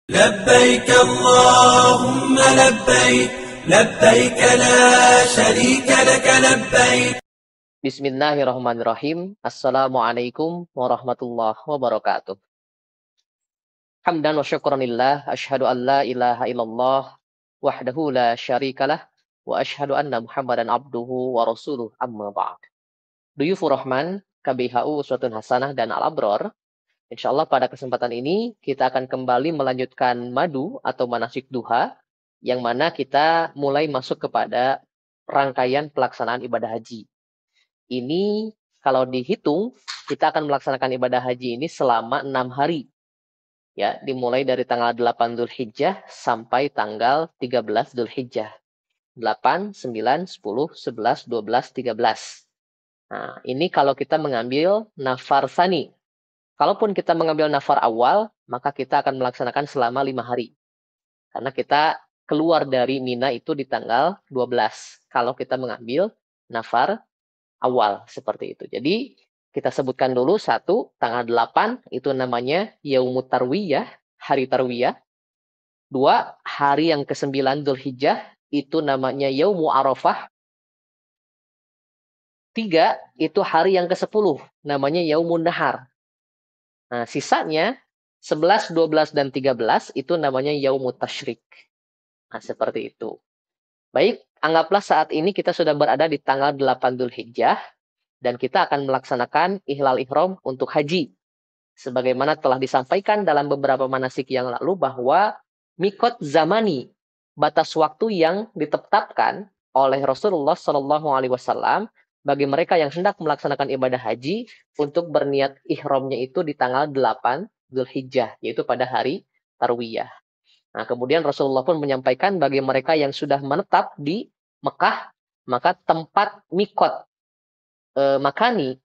لبيك اللهم لبيك لبيك لا شريك لك لبيك. Bismillahirrahmanirrahim. Assalamualaikum warahmatullahi wabarakatuh. Hamdan wa syukranillah. Asyhadu an la ilaha illallah wahdahu la syarikalah. Wa asyhadu anna muhammadan abduhu wa rasuluh amma ba'd. Duyufur Rahman, KBHU Uswatun Hasanah dan Al-Abror. Insyaallah pada kesempatan ini kita akan kembali melanjutkan madu atau manasik duha, yang mana kita mulai masuk kepada rangkaian pelaksanaan ibadah haji. Ini kalau dihitung, kita akan melaksanakan ibadah haji ini selama 6 hari. Ya, dimulai dari tanggal 8 Dzulhijjah sampai tanggal 13 Dzulhijjah. 8, 9, 10, 11, 12, 13. Nah, ini kalau kita mengambil nafar sani. Kalaupun kita mengambil nafar awal, maka kita akan melaksanakan selama 5 hari. Karena kita keluar dari Mina itu di tanggal 12. Kalau kita mengambil nafar awal seperti itu. Jadi kita sebutkan dulu satu, tanggal 8 itu namanya Yaumut Tarwiyah, hari Tarwiyah. Dua, hari yang ke-9 Dzulhijjah itu namanya Yaumu Arafah. Tiga, itu hari yang ke-10 namanya Yaumun Nahar. Nah, sisanya 11, 12, dan 13 itu namanya Yaumut Tasyrik. Nah, seperti itu. Baik, anggaplah saat ini kita sudah berada di tanggal 8 Dzulhijjah dan kita akan melaksanakan ihlal ihram untuk haji. Sebagaimana telah disampaikan dalam beberapa manasik yang lalu bahwa mikot zamani, batas waktu yang ditetapkan oleh Rasulullah Shallallahu Alaihi Wasallam bagi mereka yang hendak melaksanakan ibadah haji untuk berniat ihramnya itu di tanggal 8 Dzulhijjah, yaitu pada hari Tarwiyah. Nah, kemudian Rasulullah pun menyampaikan bagi mereka yang sudah menetap di Mekah, maka tempat mikot, makani,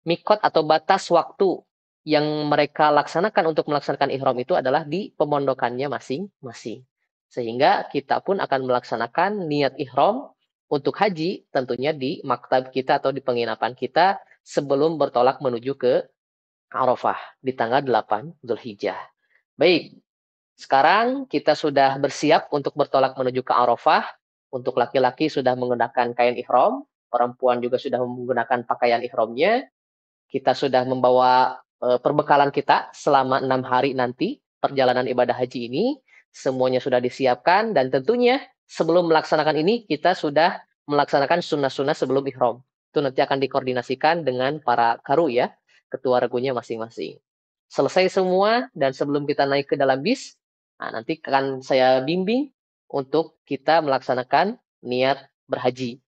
mikot atau batas waktu yang mereka laksanakan untuk melaksanakan ihram itu adalah di pemondokannya masing-masing. Sehingga kita pun akan melaksanakan niat ihram untuk haji tentunya di maktab kita atau di penginapan kita sebelum bertolak menuju ke Arafah di tanggal 8 Zulhijjah. Baik, sekarang kita sudah bersiap untuk bertolak menuju ke Arafah. Untuk laki-laki sudah menggunakan kain ihram, perempuan juga sudah menggunakan pakaian ihramnya. Kita sudah membawa perbekalan kita selama 6 hari nanti perjalanan ibadah haji ini. Semuanya sudah disiapkan dan tentunya sebelum melaksanakan ini kita sudah melaksanakan sunnah-sunnah sebelum ihram. Itu nanti akan dikoordinasikan dengan para karu ya, ketua regunya masing-masing. Selesai semua dan sebelum kita naik ke dalam bis, nah nanti akan saya bimbing untuk kita melaksanakan niat berhaji.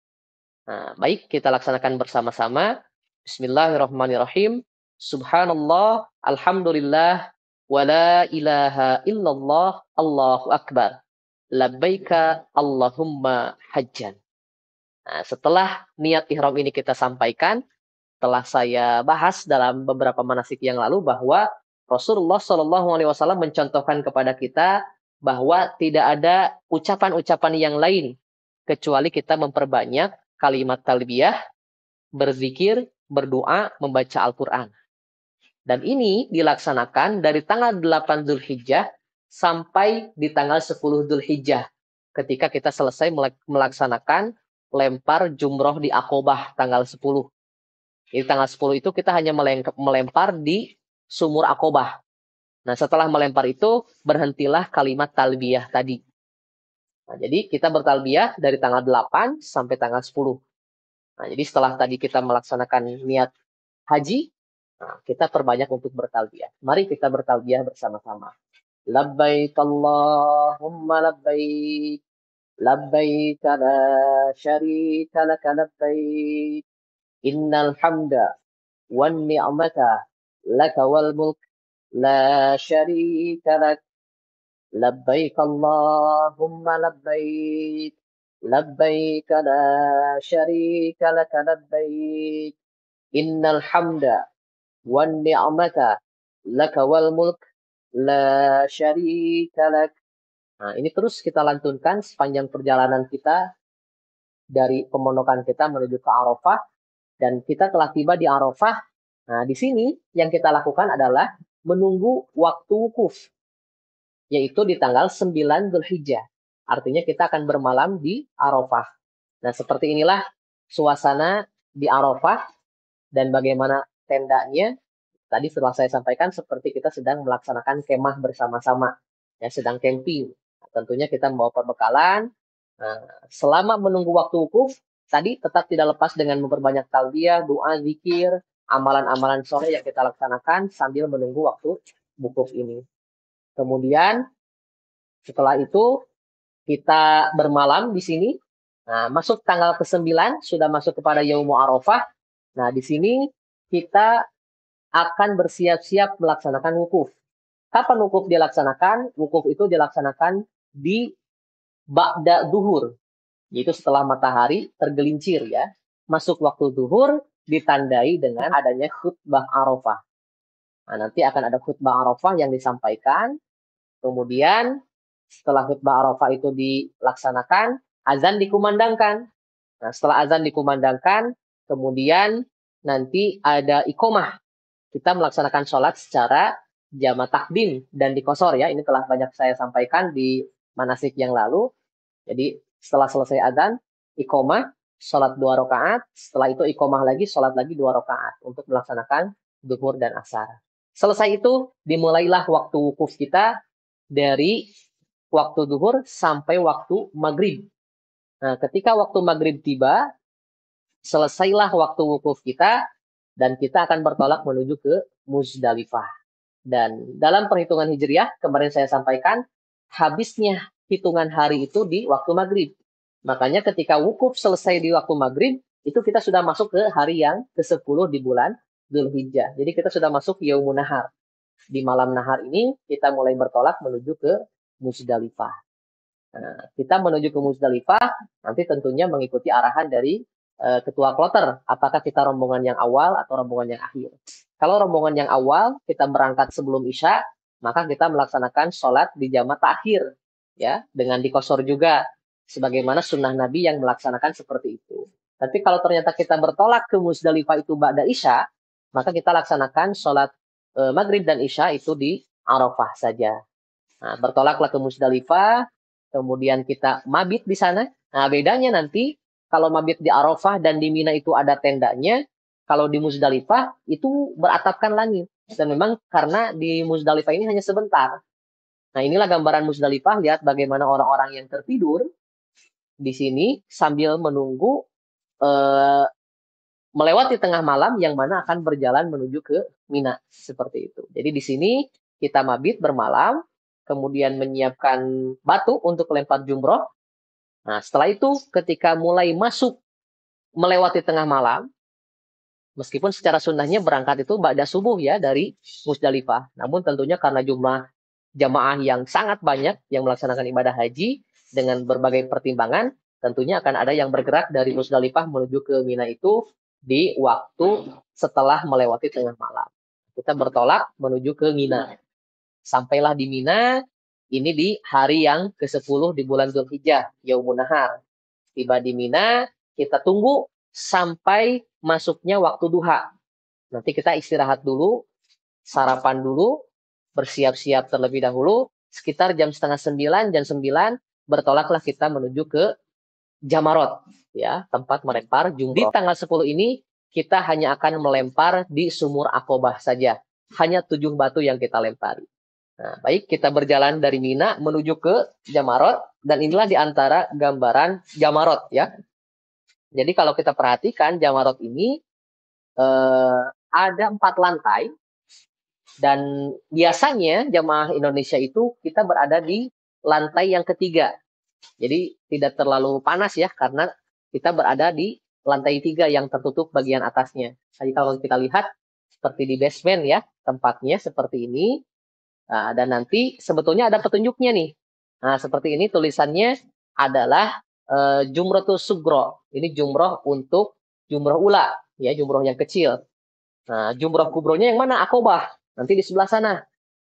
Nah, baik kita laksanakan bersama-sama. Bismillahirrahmanirrahim. Subhanallah, alhamdulillah, wa la ilaha illallah, Allahu akbar. Labbaika Allahumma hajjan. Nah, setelah niat ihram ini kita sampaikan, telah saya bahas dalam beberapa manasik yang lalu bahwa Rasulullah Shallallahu Alaihi Wasallam mencontohkan kepada kita bahwa tidak ada ucapan-ucapan yang lain kecuali kita memperbanyak kalimat talbiyah, berzikir, berdoa, membaca Al-Quran. Dan ini dilaksanakan dari tanggal 8 Dzulhijjah sampai di tanggal 10 Dzulhijjah. Ketika kita selesai melaksanakan lempar jumroh di Aqobah tanggal 10. Jadi tanggal 10 itu kita hanya melempar di sumur Aqobah. Nah, setelah melempar itu berhentilah kalimat talbiyah tadi. Nah, jadi kita bertalbiyah dari tanggal 8 sampai tanggal 10. Nah, jadi setelah tadi kita melaksanakan niat haji, nah, kita perbanyak untuk bertalbiyah. Mari kita bertalbiyah bersama-sama. Labbaik Allahumma labbaik. Labbaik la syarika laka labbaik. Innal hamda wan ni'mata laka wal mulk la syarika lak. Labbaik Allahumma labbaik. Labbaik la syarika laka labbaik. Innal hamda wan ni'mata laka wal mulk la syarika lak. Nah, ini terus kita lantunkan sepanjang perjalanan kita dari pemondokan kita menuju ke Arafah dan kita telah tiba di Arafah. Nah, di sini yang kita lakukan adalah menunggu waktu wukuf. yaitu di tanggal 9 Dzulhijjah. Artinya kita akan bermalam di Arafah. Nah, seperti inilah suasana di Arafah dan bagaimana tendanya. Tadi setelah saya sampaikan seperti kita sedang melaksanakan kemah bersama-sama, ya sedang camping. Nah, tentunya kita membawa perbekalan. Nah, selama menunggu waktu wukuf, tadi tetap tidak lepas dengan memperbanyak talbiyah, doa, zikir, amalan-amalan sore yang kita laksanakan sambil menunggu waktu wukuf ini. Kemudian setelah itu kita bermalam di sini. Nah, masuk tanggal ke-9 sudah masuk kepada Yaumul Arafah. Nah, di sini kita akan bersiap-siap melaksanakan wukuf. Kapan wukuf dilaksanakan? Wukuf itu dilaksanakan di ba'da duhur, yaitu setelah matahari tergelincir ya. Masuk waktu duhur ditandai dengan adanya khutbah Arafah. Nah, nanti akan ada khutbah Arafah yang disampaikan. Kemudian setelah khutbah Arafah itu dilaksanakan, azan dikumandangkan. Nah, setelah azan dikumandangkan, kemudian nanti ada iqomah. Kita melaksanakan sholat secara jama takdim dan dikosor ya. Ini telah banyak saya sampaikan di manasik yang lalu. Jadi setelah selesai adzan, iqomah, sholat 2 rakaat. Setelah itu iqomah lagi, sholat lagi 2 rakaat untuk melaksanakan duhur dan asar. Selesai itu dimulailah waktu wukuf kita dari waktu duhur sampai waktu maghrib. Nah, ketika waktu maghrib tiba, selesailah waktu wukuf kita, dan kita akan bertolak menuju ke Muzdalifah. Dan dalam perhitungan Hijriah, kemarin saya sampaikan, habisnya hitungan hari itu di waktu maghrib. Makanya ketika wukuf selesai di waktu maghrib, itu kita sudah masuk ke hari yang ke-10 di bulan Dzulhijjah. Jadi kita sudah masuk Yaumun Nahar. Di malam nahar ini, kita mulai bertolak menuju ke Muzdalifah. Nah, kita menuju ke Muzdalifah, nanti tentunya mengikuti arahan dari ketua kloter, apakah kita rombongan yang awal atau rombongan yang akhir. Kalau rombongan yang awal, kita berangkat sebelum Isya, maka kita melaksanakan sholat di jama ta'khir, ya, dengan dikosor juga, sebagaimana sunnah Nabi yang melaksanakan seperti itu. Tapi kalau ternyata kita bertolak ke Muzdalifah itu ba'da Isya, maka kita laksanakan sholat Maghrib dan Isya itu di Arafah saja. Nah, bertolaklah ke Muzdalifah, kemudian kita mabit di sana. Nah, bedanya nanti kalau mabit di Arafah dan di Mina itu ada tendanya, kalau di Muzdalifah itu beratapkan langit. Dan memang karena di Muzdalifah ini hanya sebentar. Nah, inilah gambaran Muzdalifah. Lihat bagaimana orang-orang yang tertidur di sini sambil menunggu melewati tengah malam yang mana akan berjalan menuju ke Mina. Seperti itu. Jadi di sini kita mabit bermalam, kemudian menyiapkan batu untuk lempar jumroh. Nah, setelah itu ketika mulai masuk melewati tengah malam, meskipun secara sunnahnya berangkat itu ba'da subuh ya dari Musdalifah. Namun tentunya karena jumlah jamaah yang sangat banyak yang melaksanakan ibadah haji dengan berbagai pertimbangan, tentunya akan ada yang bergerak dari Musdalifah menuju ke Mina itu di waktu setelah melewati tengah malam. Kita bertolak menuju ke Mina. Sampailah di Mina, ini di hari yang ke-10 di bulan Dzulhijjah, Yaumun Nahar. Tiba di Mina, kita tunggu sampai masuknya waktu duha. Nanti kita istirahat dulu, sarapan dulu, bersiap-siap terlebih dahulu. Sekitar jam setengah 9, jam 9, bertolaklah kita menuju ke Jamarot, ya, tempat melempar jumroh. Di tanggal 10 ini, kita hanya akan melempar di sumur Aqobah saja. Hanya 7 batu yang kita lempari. Nah, baik, kita berjalan dari Mina menuju ke Jamarot, dan inilah di antara gambaran Jamarot ya. Jadi kalau kita perhatikan Jamarot ini ada 4 lantai, dan biasanya jamaah Indonesia itu kita berada di lantai yang ketiga. Jadi tidak terlalu panas ya, karena kita berada di lantai 3 yang tertutup bagian atasnya. Jadi kalau kita lihat seperti di basement ya, tempatnya seperti ini. Nah, dan nanti sebetulnya ada petunjuknya nih. Nah, seperti ini tulisannya adalah Jumrotus Sugro. Ini jumroh untuk jumroh ula, ya, jumroh yang kecil. Nah, jumroh kubronya yang mana? Aqobah. Nanti di sebelah sana.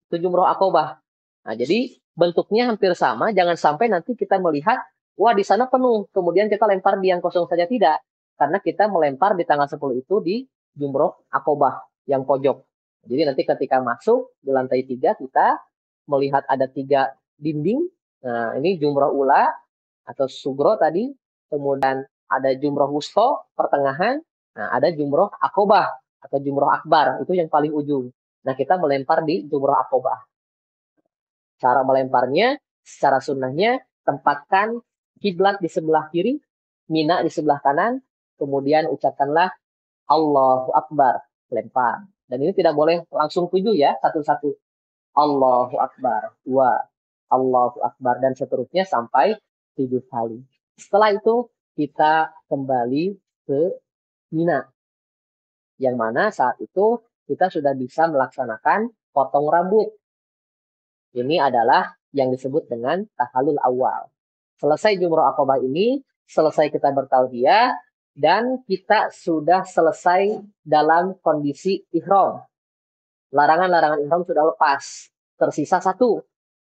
Itu jumroh Aqobah. Nah, jadi bentuknya hampir sama. Jangan sampai nanti kita melihat, wah di sana penuh. Kemudian kita lempar di yang kosong saja. Tidak. Karena kita melempar di tanggal 10 itu di jumroh Aqobah yang pojok. Jadi nanti ketika masuk di lantai 3 kita melihat ada 3 dinding. Nah, ini jumroh ula atau sugro tadi. Kemudian ada jumroh wusto, pertengahan. Nah, ada jumroh akobah atau jumroh akbar, itu yang paling ujung. Nah, kita melempar di jumroh akobah. Cara melemparnya, secara sunnahnya, tempatkan kiblat di sebelah kiri, Mina di sebelah kanan, kemudian ucapkanlah Allahu Akbar, lempar. Dan ini tidak boleh langsung 7 ya, satu-satu. Allahu Akbar, 2, Allahu Akbar, dan seterusnya sampai 7 kali. Setelah itu, kita kembali ke Mina. Yang mana saat itu kita sudah bisa melaksanakan potong rambut. Ini adalah yang disebut dengan tahallul awal. Selesai jumroh akobah ini, selesai kita bertalbiyah, dan kita sudah selesai dalam kondisi ihram. Larangan-larangan ihram sudah lepas. Tersisa 1.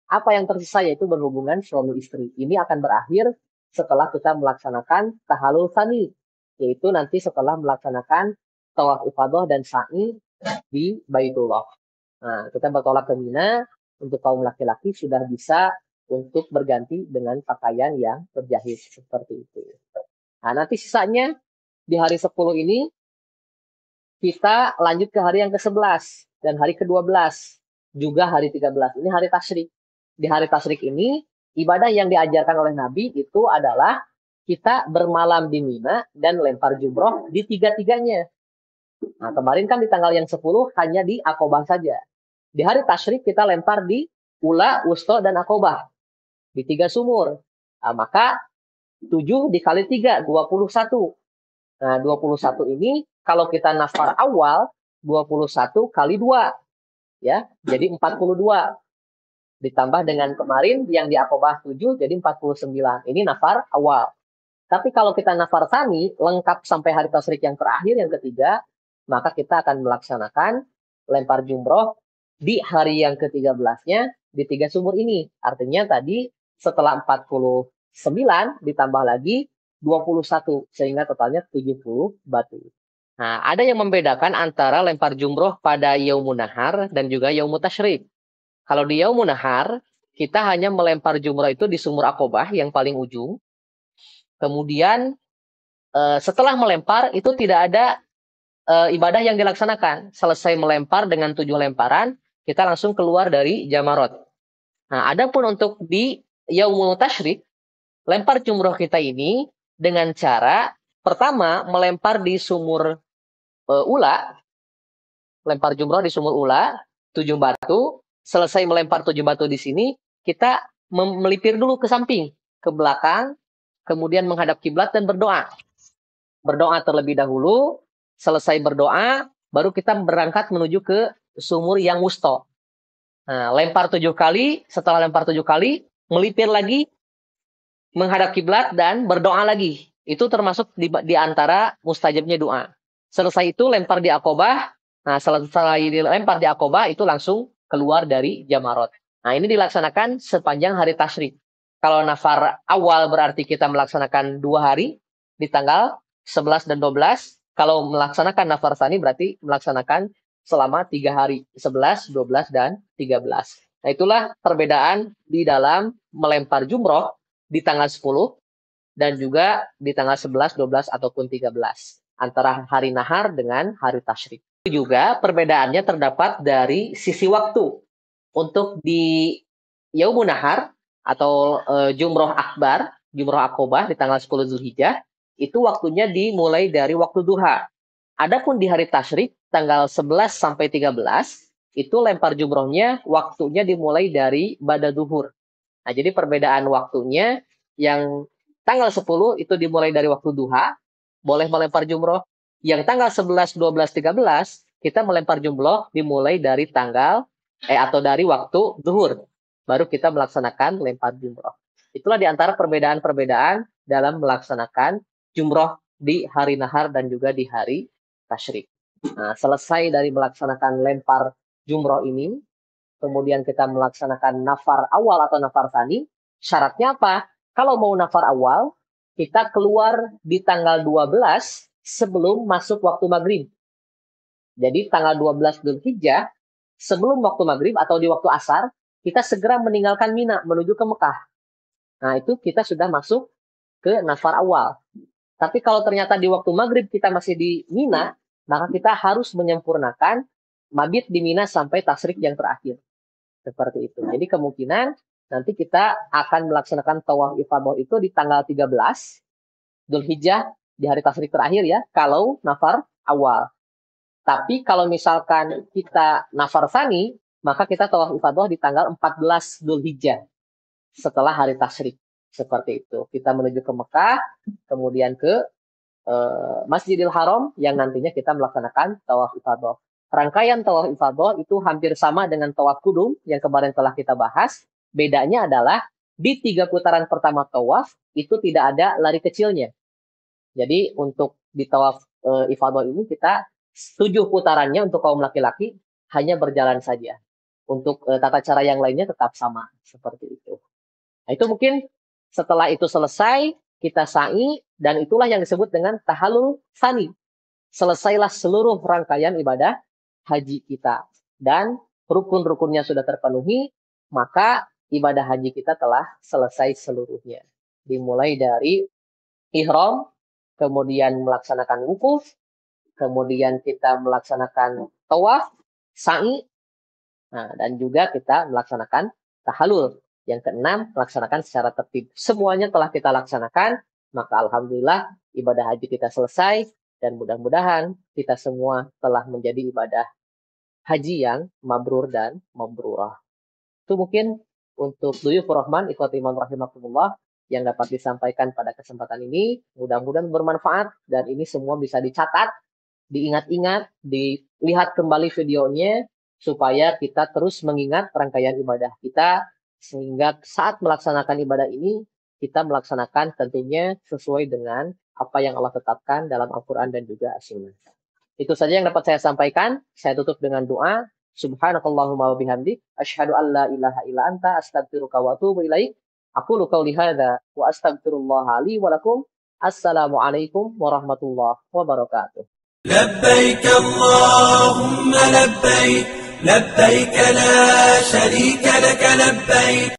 Apa yang tersisa yaitu berhubungan suami istri. Ini akan berakhir setelah kita melaksanakan tahallul tsani, yaitu nanti setelah melaksanakan tawaf ifadah dan sa'i di Baitullah. Nah, kita bertolak ke Mina. Untuk kaum laki-laki sudah bisa untuk berganti dengan pakaian yang berjahit seperti itu. Nah, nanti sisanya di hari 10 ini kita lanjut ke hari yang ke-11 dan hari ke-12, juga hari 13. Ini hari tasyrik. Di hari tasyrik ini ibadah yang diajarkan oleh Nabi itu adalah kita bermalam di Mina dan lempar jumroh di 3-3-nya. Nah, kemarin kan di tanggal yang 10 hanya di Aqobah saja. Di hari tasyrik kita lempar di Ula, Wusto, dan Aqobah. Di 3 sumur. Nah, maka 7 dikali 3, 21. Nah, 21 ini kalau kita nafar awal, 21 kali 2. Ya, jadi 42. Ditambah dengan kemarin yang di Aqobah 7, jadi 49. Ini nafar awal. Tapi kalau kita nafar tsani, lengkap sampai hari tasyrik yang terakhir, yang ketiga, maka kita akan melaksanakan lempar jumroh di hari yang ke-13-nya di 3 sumur ini. Artinya tadi setelah 49 ditambah lagi 21 sehingga totalnya 70 batu. Nah, ada yang membedakan antara lempar jumroh pada Yaumun Nahar dan juga Yaumut Tasyrik. Kalau di Yaumun Nahar, kita hanya melempar jumroh itu di sumur Aqobah yang paling ujung. Kemudian setelah melempar itu tidak ada ibadah yang dilaksanakan. Selesai melempar dengan 7 lemparan, kita langsung keluar dari Jamarot. Nah, adapun untuk di Yaumul Tasyrik, lempar jumroh kita ini dengan cara pertama melempar di sumur ula, lempar jumroh di sumur ula, 7 batu. Selesai melempar 7 batu di sini, kita melipir dulu ke samping, ke belakang, kemudian menghadap kiblat dan berdoa. Berdoa terlebih dahulu, selesai berdoa, baru kita berangkat menuju ke sumur yang wusto. Nah, lempar 7 kali, setelah lempar 7 kali, melipir lagi, menghadap kiblat dan berdoa lagi. Itu termasuk di antara mustajabnya doa. Selesai itu lempar di Aqobah. Nah, setelah dilempar di Aqobah itu langsung keluar dari Jamarot. Nah, ini dilaksanakan sepanjang hari tasyrik. Kalau nafar awal berarti kita melaksanakan 2 hari di tanggal 11 dan 12. Kalau melaksanakan nafar tsani berarti melaksanakan selama 3 hari, 11, 12, dan 13. Nah, itulah perbedaan di dalam melempar jumroh di tanggal 10 dan juga di tanggal 11, 12, ataupun 13. Antara hari nahar dengan hari tasyrik. Itu juga perbedaannya terdapat dari sisi waktu. Untuk di Yaumun Nahar atau jumroh akbar, jumroh Aqobah di tanggal 10 Zulhijjah, itu waktunya dimulai dari waktu duha. Adapun di hari tasyrik tanggal 11 sampai 13 itu lempar jumrohnya waktunya dimulai dari ba'da duhur. Nah, jadi perbedaan waktunya yang tanggal 10 itu dimulai dari waktu duha, boleh melempar jumroh. Yang tanggal 11, 12, 13 kita melempar jumroh dimulai dari tanggal atau dari waktu duhur. Baru kita melaksanakan lempar jumroh. Itulah di antara perbedaan-perbedaan dalam melaksanakan jumroh di hari nahar dan juga di hari tasyrik. Nah, selesai dari melaksanakan lempar jumroh ini, kemudian kita melaksanakan nafar awal atau nafar tsani, syaratnya apa? Kalau mau nafar awal, kita keluar di tanggal 12 sebelum masuk waktu maghrib. Jadi tanggal 12 Dzulhijjah, sebelum waktu maghrib atau di waktu asar, kita segera meninggalkan Mina menuju ke Mekah. Nah, itu kita sudah masuk ke nafar awal. Tapi kalau ternyata di waktu maghrib kita masih di Mina, maka kita harus menyempurnakan mabit di Mina sampai tasrik yang terakhir. Seperti itu. Jadi kemungkinan nanti kita akan melaksanakan tawaf ifadah itu di tanggal 13 Dzulhijjah di hari tasrik terakhir ya, kalau nafar awal. Tapi kalau misalkan kita nafar tsani, maka kita tawaf ifadah di tanggal 14 Dzulhijjah setelah hari tasrik. Seperti itu. Kita menuju ke Mekah, kemudian ke Masjidil Haram yang nantinya kita melaksanakan tawaf ifadah. Rangkaian tawaf ifadah itu hampir sama dengan tawaf kudum yang kemarin telah kita bahas. Bedanya adalah di 3 putaran pertama tawaf itu tidak ada lari kecilnya. Jadi untuk di tawaf ifadah ini kita 7 putarannya untuk kaum laki-laki hanya berjalan saja. Untuk tata cara yang lainnya tetap sama. Seperti itu. Nah, itu mungkin setelah itu selesai, kita sa'i, dan itulah yang disebut dengan tahallul tsani. Selesailah seluruh rangkaian ibadah haji kita. Dan rukun-rukunnya sudah terpenuhi, maka ibadah haji kita telah selesai seluruhnya. Dimulai dari ihram, kemudian melaksanakan wukuf, kemudian kita melaksanakan tawaf, sa'i, nah, dan juga kita melaksanakan tahallul. Yang keenam, melaksanakan secara tertib. Semuanya telah kita laksanakan, maka alhamdulillah ibadah haji kita selesai, dan mudah-mudahan kita semua telah menjadi ibadah haji yang mabrur dan mabrurah. Itu mungkin untuk Duyufur Rahman, ikhwati iman rahimakumullah, yang dapat disampaikan pada kesempatan ini. Mudah-mudahan bermanfaat, dan ini semua bisa dicatat, diingat-ingat, dilihat kembali videonya, supaya kita terus mengingat rangkaian ibadah kita, sehingga saat melaksanakan ibadah ini, kita melaksanakan tentunya sesuai dengan apa yang Allah tetapkan dalam Al-Quran dan juga As-Sunnah. Itu saja yang dapat saya sampaikan. Saya tutup dengan doa. Subhanakallahumma wa bihamdik. Asyhadu an la ilaha illa anta astaghfiruka wa atubu ilaik. Aqulu qawli hadza wa astaghfirullaha li wa lakum. Assalamualaikum warahmatullahi wabarakatuh. لبيك اللهم لبيك لبيك لا شريك لك لبيك